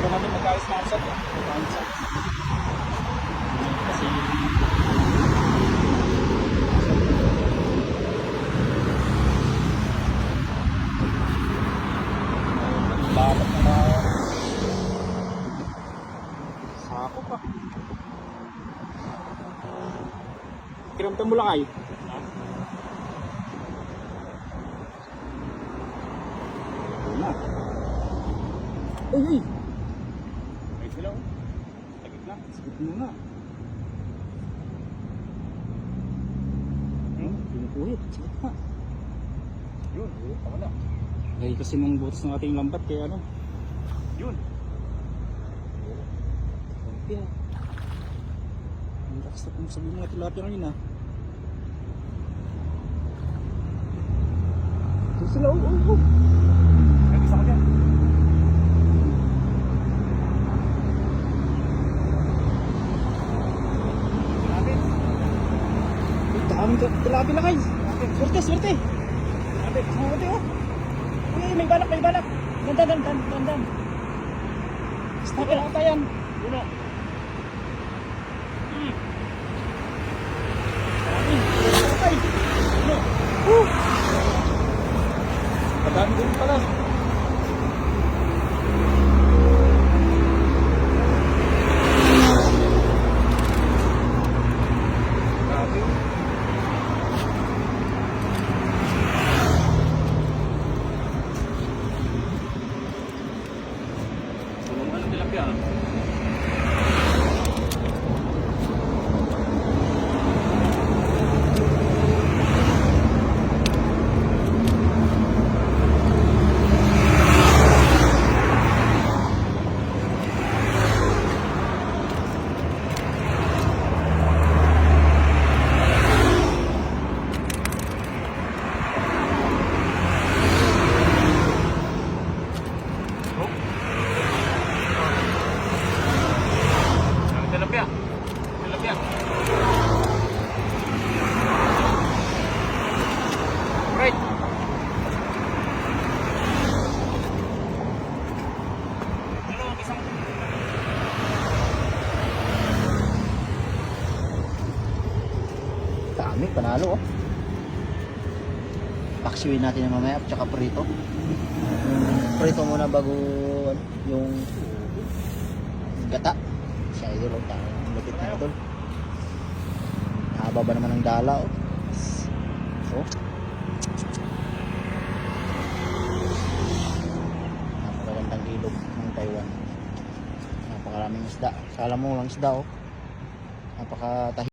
Ito natin mag-ayos na usap. Kasi bakit na na sako pa. Kiramtan mo lang ay. Wala. Uy! Ay, hello. Sagit na. Sagit mo na. Pinupuhit. Sagit na. Yun. Tama na. Lagi kasi ng butas ng ating lambat kaya ano. Yun. Okay. Ang lakas na kung sabihin mga tilapia ngayon ah. Ito sila. Oh. Nag-isa ka dyan. Daming tilapia na kayo. Swerte. Swerte oh. Uy, may balak. Dandan. Snapper ata yan. Uno. Madami din pala. Tilapia. Tilapia. Right. Dami, panalo oh. Paksiwin natin na mamaya at saka prito. Prito muna bago yung gata. Siya idol oh, lupit na idol. Haba ba naman ng dala oh. Oh. Napakagandang ilog ng Taiwan. Napakaraming isda. Kala mo lang isda oh. Napakatahi.